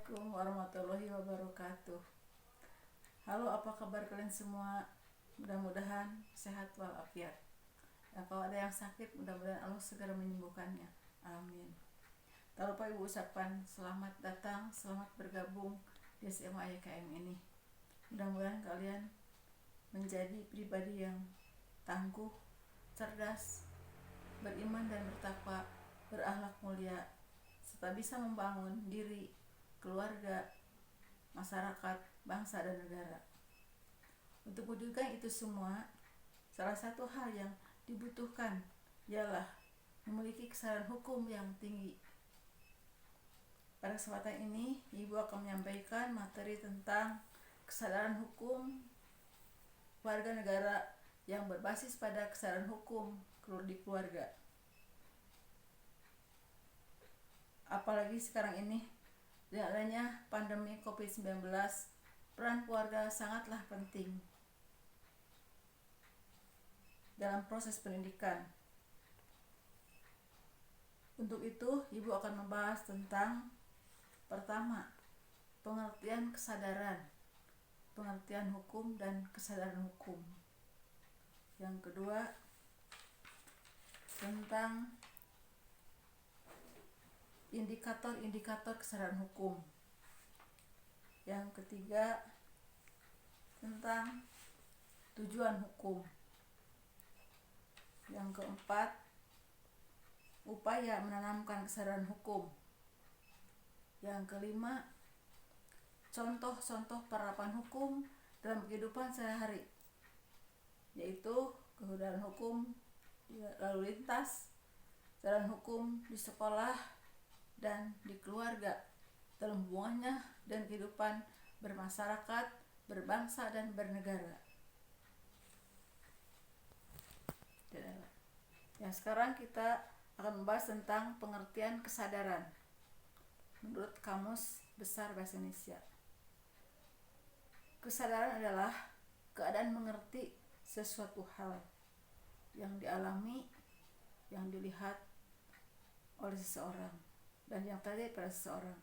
Assalamualaikum warahmatullahi wabarakatuh. Halo, apa kabar kalian semua? Mudah-mudahan sehat walafiat. Dan kalau ada yang sakit, mudah-mudahan Allah segera menyembuhkannya. Amin. Tak lupa Ibu ucapkan selamat datang, selamat bergabung di SMA YKM ini. Mudah-mudahan kalian menjadi pribadi yang tangguh, cerdas, beriman dan bertakwa, berakhlak mulia, serta bisa membangun diri, keluarga, masyarakat, bangsa, dan negara. Untuk mewujudkan itu semua, salah satu hal yang dibutuhkan ialah memiliki kesadaran hukum yang tinggi. Pada kesempatan ini, Ibu akan menyampaikan materi tentang kesadaran hukum warga negara yang berbasis pada kesadaran hukum di keluarga. Apalagi sekarang ini, dengan adanya pandemi COVID-19, peran keluarga sangatlah penting dalam proses pendidikan. Untuk itu, Ibu akan membahas tentang pertama, pengertian kesadaran, pengertian hukum dan kesadaran hukum. Yang kedua, tentang indikator-indikator kesadaran hukum. Yang ketiga, tentang tujuan hukum. Yang keempat, upaya menanamkan kesadaran hukum. Yang kelima, contoh-contoh penerapan hukum dalam kehidupan sehari-hari, yaitu kesadaran hukum lalu lintas, kesadaran hukum di sekolah dan di keluarga dalam hubungannya dan kehidupan bermasyarakat, berbangsa, dan bernegara. Ya, sekarang kita akan membahas tentang pengertian kesadaran menurut Kamus Besar Bahasa Indonesia. Kesadaran adalah keadaan mengerti sesuatu hal yang dialami, yang dilihat oleh seseorang, dan yang terjadi pada seseorang.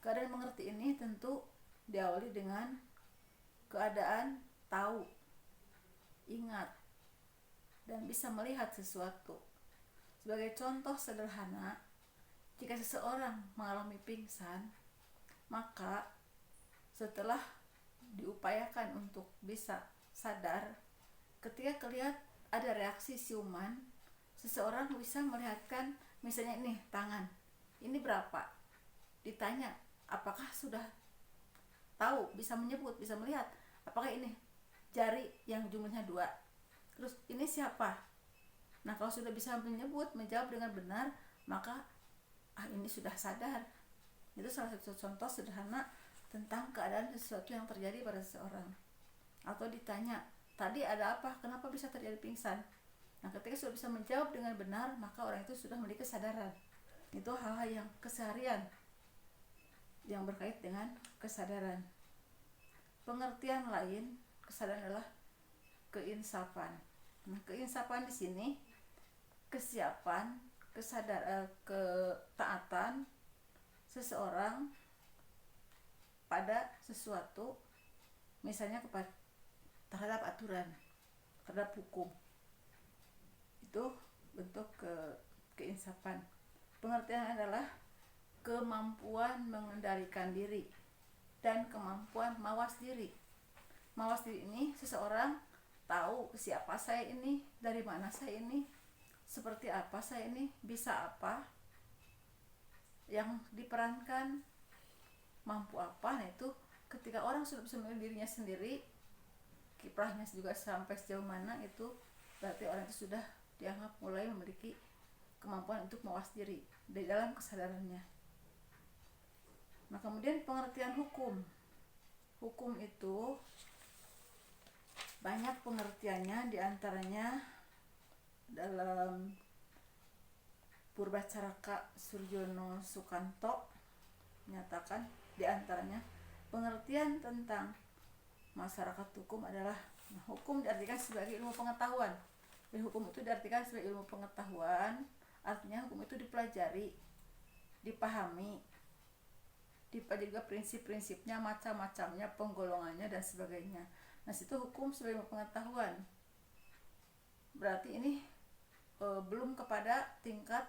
Keadaan mengerti ini tentu diawali dengan keadaan tahu, ingat, dan bisa melihat sesuatu. Sebagai contoh sederhana, jika seseorang mengalami pingsan, maka setelah diupayakan untuk bisa sadar, ketika kelihatan ada reaksi siuman, seseorang bisa melihatkan, misalnya ini tangan, ini berapa? Ditanya, apakah sudah tahu, bisa menyebut, bisa melihat, apakah ini jari yang jumlahnya 2? Terus ini siapa? Nah, kalau sudah bisa menyebut, menjawab dengan benar, maka ini sudah sadar. Itu salah satu contoh sederhana tentang keadaan sesuatu yang terjadi pada seseorang. Atau ditanya, tadi ada apa? Kenapa bisa terjadi pingsan? Nah, ketika sudah bisa menjawab dengan benar, maka orang itu sudah memiliki kesadaran. Itu hal-hal yang keseharian yang berkait dengan kesadaran. Pengertian lain kesadaran adalah keinsafan. Nah, keinsafan di sini kesiapan, ketaatan seseorang pada sesuatu, misalnya terhadap aturan, terhadap hukum. Itu bentuk keinsafan. Pengertian adalah kemampuan mengendalikan diri dan kemampuan mawas diri. Mawas diri ini seseorang tahu siapa saya ini, dari mana saya ini, seperti apa saya ini, bisa apa yang diperankan, mampu apa. Nah, itu ketika orang sudah bisa mengenali dirinya sendiri, kiprahnya juga sampai sejauh mana, itu berarti orang itu sudah dianggap mulai memiliki kemampuan untuk mawas diri di dalam kesadarannya. Nah, kemudian pengertian hukum. Hukum itu banyak pengertiannya, diantaranya dalam Purbacaraka Surjono Sukanto menyatakan, diantaranya pengertian tentang masyarakat hukum adalah, hukum diartikan sebagai ilmu pengetahuan. Dan hukum itu diartikan sebagai ilmu pengetahuan, artinya hukum itu dipelajari, dipahami, dipelajari juga prinsip-prinsipnya, macam-macamnya, penggolongannya dan sebagainya. Nah, situ hukum sebagai pengetahuan. Berarti ini belum kepada tingkat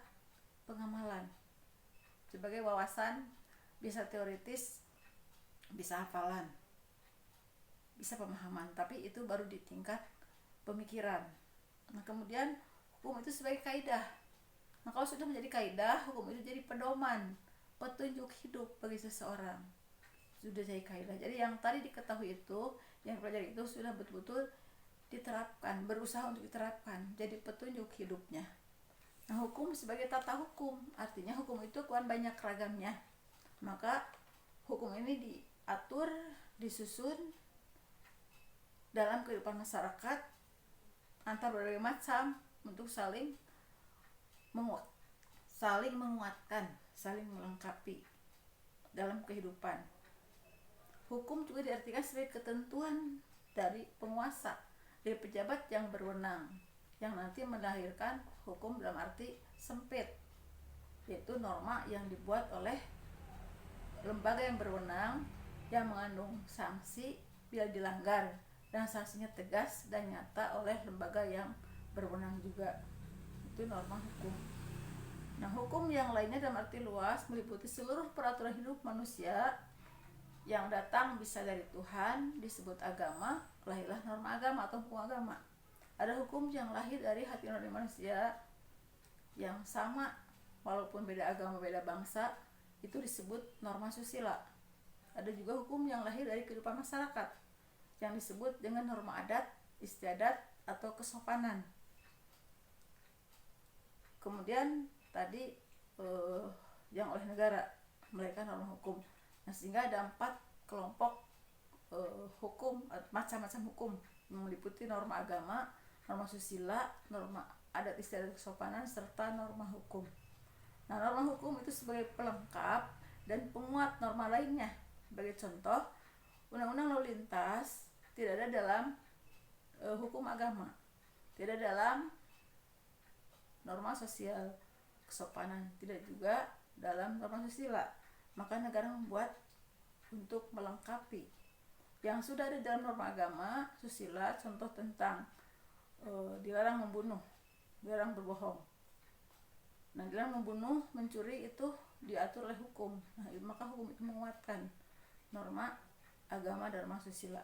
pengamalan. Sebagai wawasan bisa teoritis, bisa hafalan, bisa pemahaman, tapi itu baru di tingkat pemikiran. Nah, kemudian hukum itu sebagai kaidah. Nah, kalau sudah menjadi kaidah, hukum itu jadi pedoman, petunjuk hidup bagi seseorang. Sudah jadi kaidah. Jadi yang tadi diketahui itu, yang dipelajari itu sudah betul-betul diterapkan, berusaha untuk diterapkan, jadi petunjuk hidupnya. Nah, hukum sebagai tata hukum, artinya hukum itu kan banyak ragamnya. Maka hukum ini diatur, disusun dalam kehidupan masyarakat antar berbagai macam untuk saling menguatkan, saling melengkapi dalam kehidupan. Hukum juga diartikan sebagai ketentuan dari penguasa, dari pejabat yang berwenang, yang nanti melahirkan hukum dalam arti sempit, yaitu norma yang dibuat oleh lembaga yang berwenang, yang mengandung sanksi bila dilanggar, dan sanksinya tegas dan nyata oleh lembaga yang berwenang juga. Itu norma hukum. Nah, hukum yang lainnya dalam arti luas meliputi seluruh peraturan hidup manusia yang datang bisa dari Tuhan, disebut agama, lahirlah norma agama atau hukum agama. Ada hukum yang lahir dari hati nurani manusia yang sama, walaupun beda agama, beda bangsa, itu disebut norma susila. Ada juga hukum yang lahir dari kehidupan masyarakat yang disebut dengan norma adat, istiadat, atau kesopanan. Kemudian tadi yang oleh negara, mereka norma hukum. Nah, sehingga ada 4 kelompok hukum, macam-macam hukum, meliputi norma agama, norma susila, norma adat istiadat kesopanan, serta norma hukum. Nah, norma hukum itu sebagai pelengkap dan penguat norma lainnya. Sebagai contoh, undang-undang lalu lintas tidak ada dalam hukum agama, tidak dalam norma sosial kesopanan, tidak juga dalam norma susila. Maka negara membuat untuk melengkapi yang sudah ada dalam norma agama susila, contoh tentang dilarang membunuh, dilarang berbohong. Nah, dilarang membunuh, mencuri itu diatur oleh hukum. Nah, maka hukum itu menguatkan norma agama dan norma susila.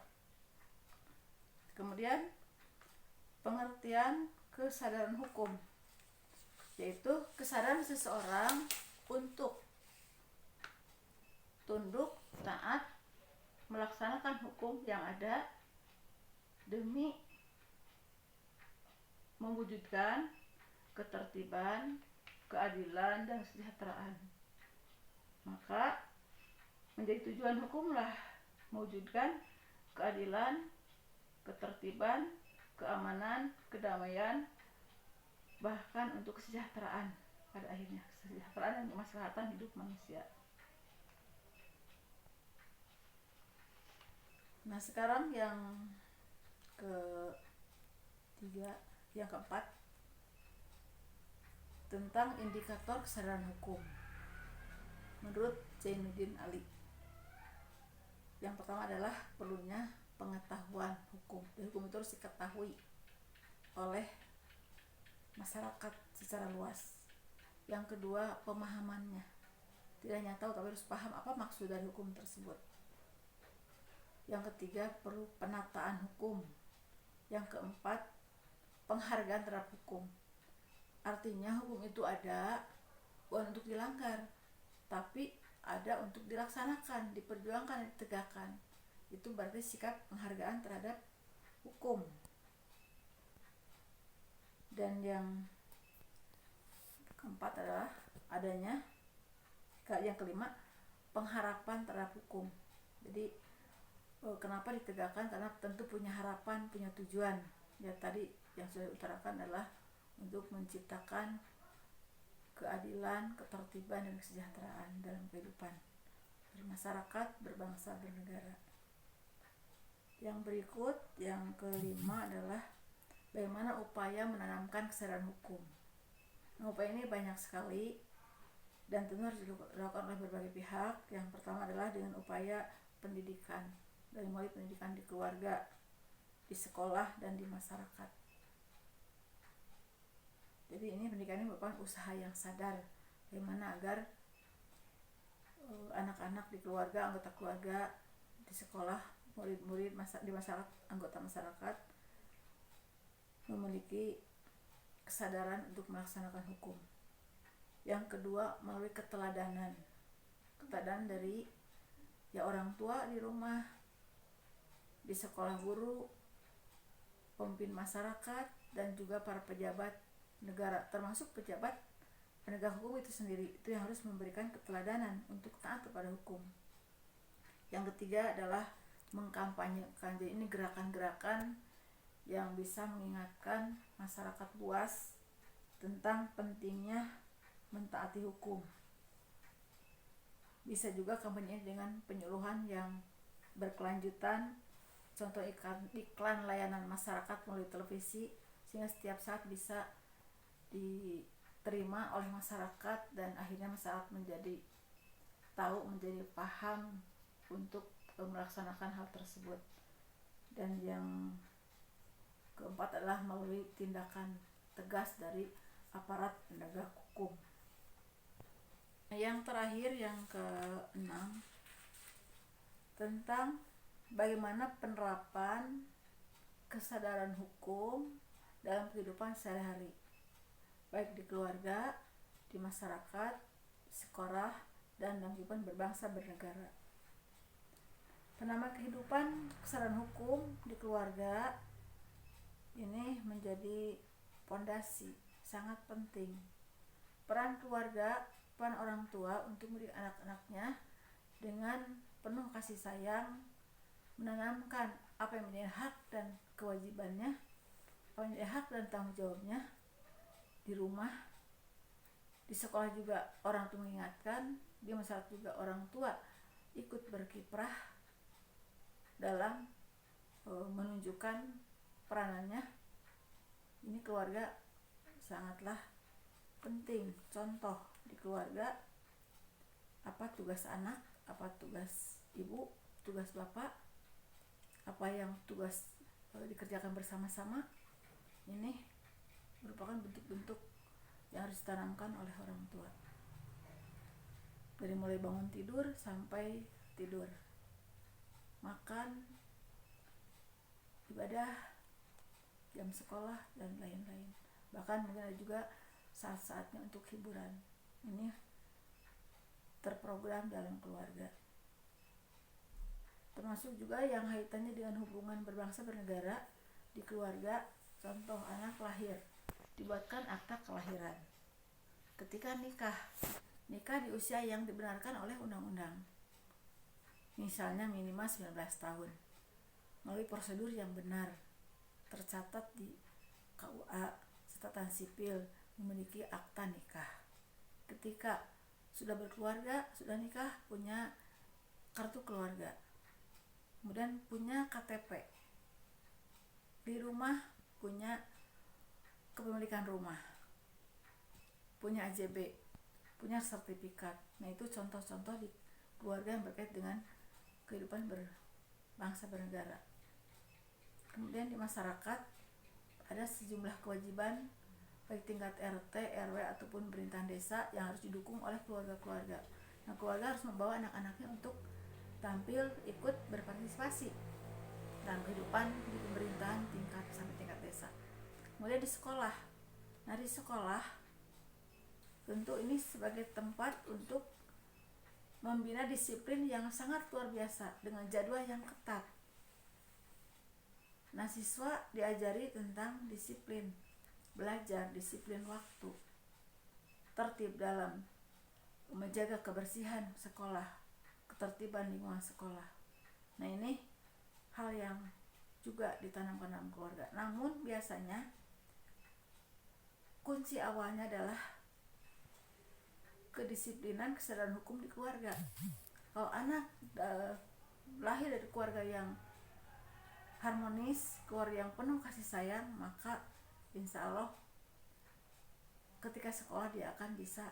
Kemudian pengertian kesadaran hukum, yaitu kesadaran seseorang untuk tunduk, taat, melaksanakan hukum yang ada demi mewujudkan ketertiban, keadilan, dan kesejahteraan. Maka menjadi tujuan hukumlah mewujudkan keadilan, ketertiban, keamanan, kedamaian, bahkan untuk kesejahteraan pada akhirnya, kesejahteraan dan kemaslahatan hidup manusia. Nah, sekarang yang keempat tentang indikator kesadaran hukum menurut Zainuddin Ali. Yang pertama adalah perlunya pengetahuan hukum. Dan hukum itu harus diketahui oleh masyarakat secara luas. Yang kedua, pemahamannya. Tidak hanya tahu, tapi harus paham apa maksud dari hukum tersebut. Yang ketiga, perlu penataan hukum. Yang keempat, penghargaan terhadap hukum. Artinya hukum itu ada bukan untuk dilanggar, tapi ada untuk dilaksanakan, diperjuangkan, ditegakkan. Itu berarti sikap penghargaan terhadap hukum. Dan yang keempat adalah yang kelima, pengharapan terhadap hukum. Jadi kenapa ditegakkan? Karena tentu punya harapan, punya tujuan. Ya, tadi yang sudah diutarakan adalah untuk menciptakan keadilan, ketertiban, dan kesejahteraan dalam kehidupan bermasyarakat, berbangsa, bernegara. Yang berikut, yang kelima adalah bagaimana upaya menanamkan kesadaran hukum. Nah, upaya ini banyak sekali, dan tentu harus dilakukan oleh berbagai pihak. Yang pertama adalah dengan upaya pendidikan, dari mulai pendidikan di keluarga, di sekolah, dan di masyarakat. Jadi ini pendidikan ini merupakan usaha yang sadar bagaimana agar anak-anak di keluarga, anggota keluarga, di sekolah, murid-murid, di masyarakat, anggota masyarakat memiliki kesadaran untuk melaksanakan hukum. Yang kedua, melalui keteladanan dari orang tua di rumah, di sekolah guru, pemimpin masyarakat, dan juga para pejabat negara, termasuk pejabat penegak hukum itu sendiri. Itu yang harus memberikan keteladanan untuk taat kepada hukum. Yang ketiga adalah mengkampanyekan. Jadi ini gerakan-gerakan yang bisa mengingatkan masyarakat luas tentang pentingnya mentaati hukum. Bisa juga kampanye dengan penyuluhan yang berkelanjutan, contoh iklan layanan masyarakat melalui televisi, sehingga setiap saat bisa diterima oleh masyarakat dan akhirnya masyarakat menjadi tahu, menjadi paham untuk melaksanakan hal tersebut. Dan yang keempat adalah melalui tindakan tegas dari aparat penegak hukum. Yang terakhir, yang ke-6, tentang bagaimana penerapan kesadaran hukum dalam kehidupan sehari-hari, baik di keluarga, di masyarakat, sekolah, dan dalam kehidupan berbangsa bernegara. Penerapan kehidupan kesadaran hukum di keluarga ini menjadi fondasi sangat penting. Peran keluarga, peran orang tua untuk mendidik anak-anaknya dengan penuh kasih sayang, menanamkan apa yang menjadi hak dan kewajibannya, apa yang menjadi hak dan tanggung jawabnya di rumah, di sekolah juga orang tua mengingatkan, di masyarakat juga orang tua ikut berkiprah dalam menunjukkan peranannya. Ini keluarga sangatlah penting. Contoh di keluarga, apa tugas anak, apa tugas ibu, tugas bapak, apa yang tugas dikerjakan bersama-sama. Ini merupakan bentuk-bentuk yang harus ditanamkan oleh orang tua, dari mulai bangun tidur sampai tidur, makan, ibadah, jam sekolah, dan lain-lain. Bahkan mungkin ada juga saat-saatnya untuk hiburan. Ini terprogram dalam keluarga. Termasuk juga yang kaitannya dengan hubungan berbangsa bernegara di keluarga. Contoh, anak lahir, dibuatkan akta kelahiran. Ketika nikah di usia yang dibenarkan oleh undang-undang, misalnya minimal 19 tahun, melalui prosedur yang benar, tercatat di KUA, catatan sipil, memiliki akta nikah. Ketika sudah berkeluarga, sudah nikah, punya kartu keluarga, kemudian punya KTP, di rumah punya kepemilikan rumah, punya AJB, punya sertifikat. Nah, itu contoh-contoh di keluarga yang berkait dengan kehidupan berbangsa bernegara. Kemudian di masyarakat ada sejumlah kewajiban baik tingkat RT, RW ataupun pemerintahan desa yang harus didukung oleh keluarga-keluarga. Nah, keluarga harus membawa anak-anaknya untuk tampil ikut berpartisipasi dalam kehidupan di pemerintahan tingkat sampai tingkat desa. Kemudian di sekolah. Nah, di sekolah tentu ini sebagai tempat untuk membina disiplin yang sangat luar biasa dengan jadwal yang ketat. Nah, siswa diajari tentang disiplin belajar, disiplin waktu, tertib dalam menjaga kebersihan sekolah, ketertiban lingkungan sekolah. Nah, ini hal yang juga ditanamkan dalam keluarga. Namun biasanya kunci awalnya adalah kedisiplinan, kesadaran hukum di keluarga. Kalau anak lahir dari keluarga yang harmonis, keluarga yang penuh kasih sayang, maka insya Allah ketika sekolah dia akan bisa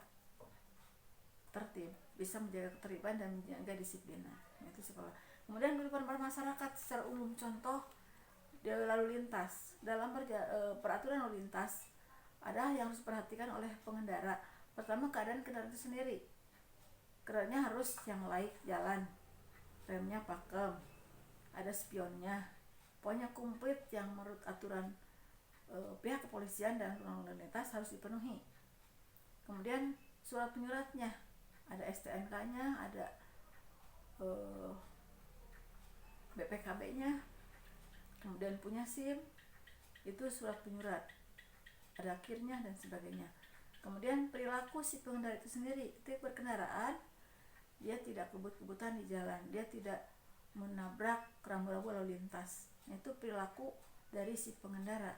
tertib, bisa menjaga ketertiban dan menjaga disiplin. Itu sekolah. Kemudian kehidupan bermasyarakat secara umum, contoh lalu lintas. Dalam peraturan lalu lintas ada yang harus diperhatikan oleh pengendara. Pertama, keadaan kendaraan itu sendiri. Kendaraannya harus yang laik jalan, remnya pakem, ada spionnya, pokoknya komplit yang menurut aturan pihak kepolisian dan lalu lintas harus dipenuhi. Kemudian surat penyuratnya, ada STNK-nya, ada BPKB-nya, kemudian punya SIM, itu surat penyurat, ada kirnya dan sebagainya. Kemudian perilaku si pengendara itu sendiri, ketika berkendaraan dia tidak kebut-kebutan di jalan, dia tidak menabrak rambu-rambu lalu lintas. Itu perilaku dari si pengendara.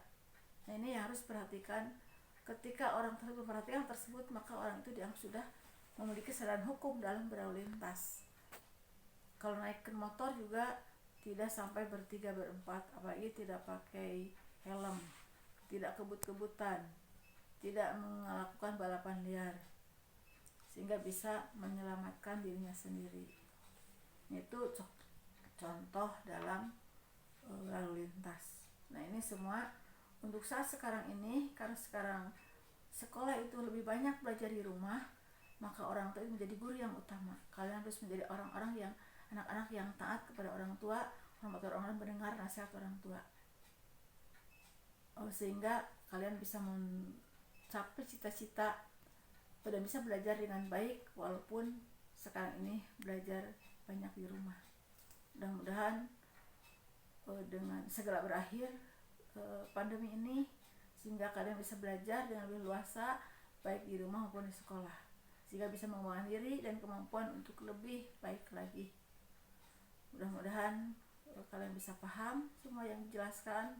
Nah, ini yang harus perhatikan. Ketika orang tersebut memperhatikan tersebut, maka orang itu dianggap sudah memiliki kesadaran hukum dalam berlalu lintas. Kalau naik ke motor juga tidak sampai bertiga berempat, apalagi tidak pakai helm, tidak kebut-kebutan, tidak melakukan balapan liar, sehingga bisa menyelamatkan dirinya sendiri. Itu contoh dalam lalu lintas. Nah, ini semua untuk saat sekarang ini, karena sekarang sekolah itu lebih banyak belajar di rumah, maka orang tua itu menjadi guru yang utama. Kalian harus menjadi orang-orang yang anak-anak yang taat kepada orang tua, orang-orang mendengar nasihat orang tua, sehingga kalian bisa mencapai cita-cita dan bisa belajar dengan baik walaupun sekarang ini belajar banyak di rumah. Mudah-mudahan dengan segera berakhir pandemi ini, sehingga kalian bisa belajar dengan lebih luasa baik di rumah maupun di sekolah, sehingga bisa mengembangkan diri dan kemampuan untuk lebih baik lagi. Mudah-mudahan kalian bisa paham semua yang dijelaskan,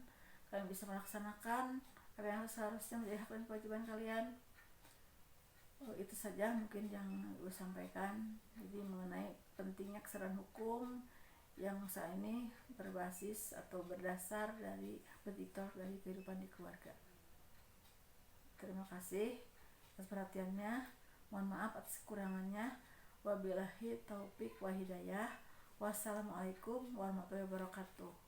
kalian bisa melaksanakan apa yang seharusnya menjadi hak dan kewajiban kalian. Itu saja mungkin yang gue sampaikan, jadi mengenai pentingnya kesadaran hukum yang saat ini berbasis atau berdasar dari dari kehidupan di keluarga. Terima kasih atas perhatiannya, mohon maaf atas kekurangannya. Wabillahi taufik wa hidayah. Wassalamualaikum warahmatullahi wabarakatuh.